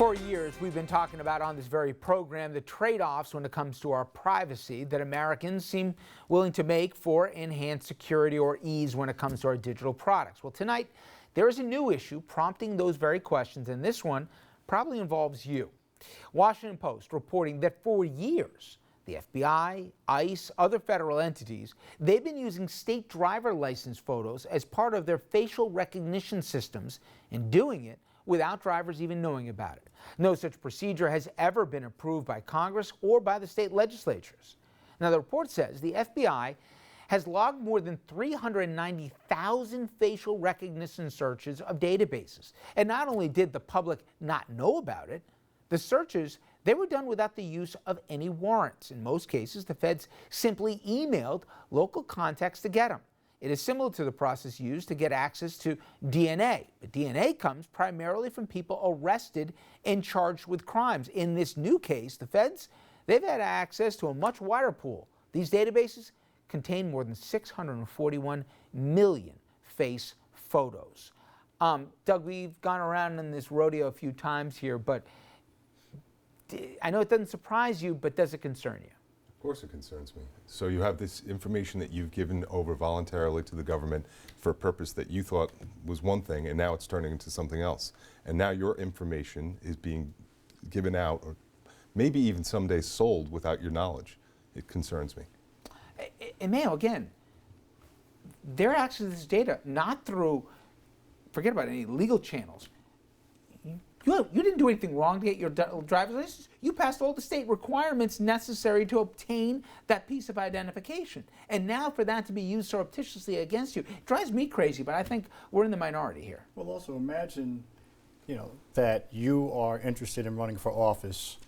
For years, we've been talking about on this very program the trade-offs when it comes to our privacy that Americans seem willing to make for enhanced security or ease when it comes to our digital products. Well, tonight, there is a new issue prompting those very questions, and this one probably involves you. Washington Post reporting that for years, the FBI, ICE, other federal entities, they've been using state driver license photos as part of their facial recognition systems and doing it without drivers even knowing about it. No such procedure has ever been approved by Congress or by the state legislatures. Now, the report says the FBI has logged more than 390,000 facial recognition searches of databases. And not only did the public not know about it, the searches, they were done without the use of any warrants. In most cases, the feds simply emailed local contacts to get them. It is similar to the process used to get access to DNA. But DNA comes primarily from people arrested and charged with crimes. In this new case, the feds, they've had access to a much wider pool. These databases contain more than 641 million face photos. Doug, we've gone around in this rodeo a few times here, but I know it doesn't surprise you, but does it concern you? Of course it concerns me. So you have this information that you've given over voluntarily to the government for a purpose that you thought was one thing, and now it's turning into something else. And now your information is being given out, or maybe even someday sold without your knowledge. It concerns me. And Mayo, again, they're accessing this data not through, forget about any legal channels. You didn't do anything wrong to get your driver's license. You passed all the state requirements necessary to obtain that piece of identification. And now for that to be used surreptitiously against you, it drives me crazy, but I think we're in the minority here. Well, also imagine, that you are interested in running for office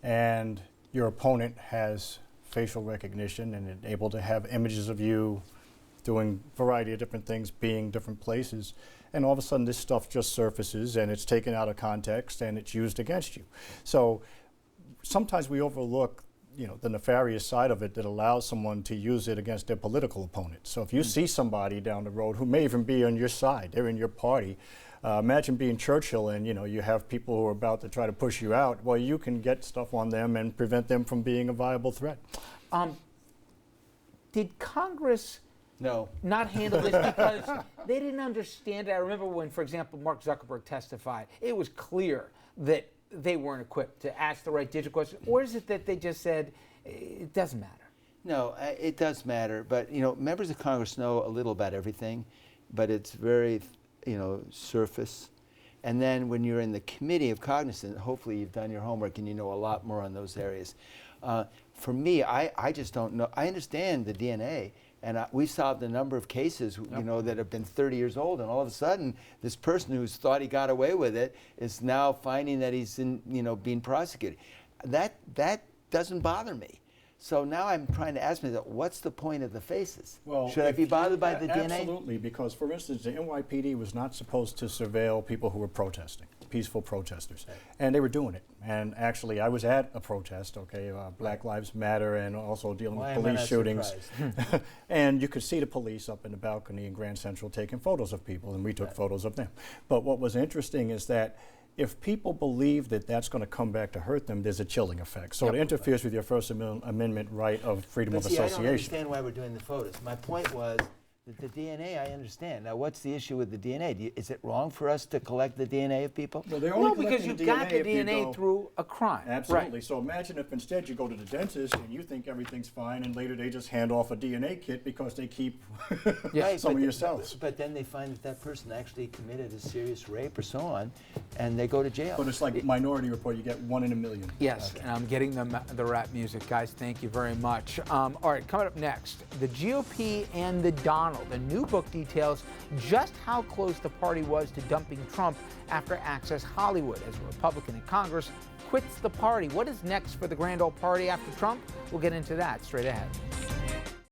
and your opponent has facial recognition and is able to have images of you doing a variety of different things, being different places. And all of a sudden this stuff just surfaces and it's taken out of context and it's used against you. So sometimes we overlook the nefarious side of it that allows someone to use it against their political opponent. So if you see somebody down the road who may even be on your side, they're in your party, imagine being Churchill and you have people who are about to try to push you out, well, you can get stuff on them and prevent them from being a viable threat. Did Congress not handle this because they didn't understand it? I remember when, for example, Mark Zuckerberg testified, it was clear that they weren't equipped to ask the right digital questions. Or is it that they just said, it doesn't matter? No, it does matter. But, members of Congress know a little about everything, but it's very, surface. And then when you're in the committee of Cognizant, hopefully you've done your homework and you know a lot more on those areas. For me, I just don't know. I understand the DNA. And we've solved a number of cases, that have been 30 years old, and all of a sudden, this person who's thought he got away with it is now finding that he's being prosecuted. That doesn't bother me. So now I'm trying to ask myself, what's the point of the faces? Well, should I be bothered by the DNA? Absolutely, because for instance, the NYPD was not supposed to surveil people who were protesting, peaceful protesters, and they were doing it. And actually, I was at a protest, Black Lives Matter, and also dealing with police shootings. And you could see the police up in the balcony in Grand Central taking photos of people, and we took photos of them. But what was interesting is that if people believe that that's going to come back to hurt them, there's a chilling effect. So it interferes with your First Amendment right of freedom of association. I don't understand why we're doing the photos. My point was that the DNA, I understand. Now, what's the issue with the DNA? Is it wrong for us to collect the DNA of people? Well, they're only because you got the DNA through a crime. Absolutely. Right. So imagine if instead you go to the dentist and you think everything's fine, and later they just hand off a DNA kit because they keep some of your cells. But then they find that person actually committed a serious rape or so on, and they go to jail. But it's like Minority Report, you get 1 in a million. Yes, and I'm getting the rap music. Guys, thank you very much. All right, coming up next, the GOP and the Donald. A new book details just how close the party was to dumping Trump after Access Hollywood, as a Republican in Congress quits the party. What is next for the grand old party after Trump? We'll get into that straight ahead.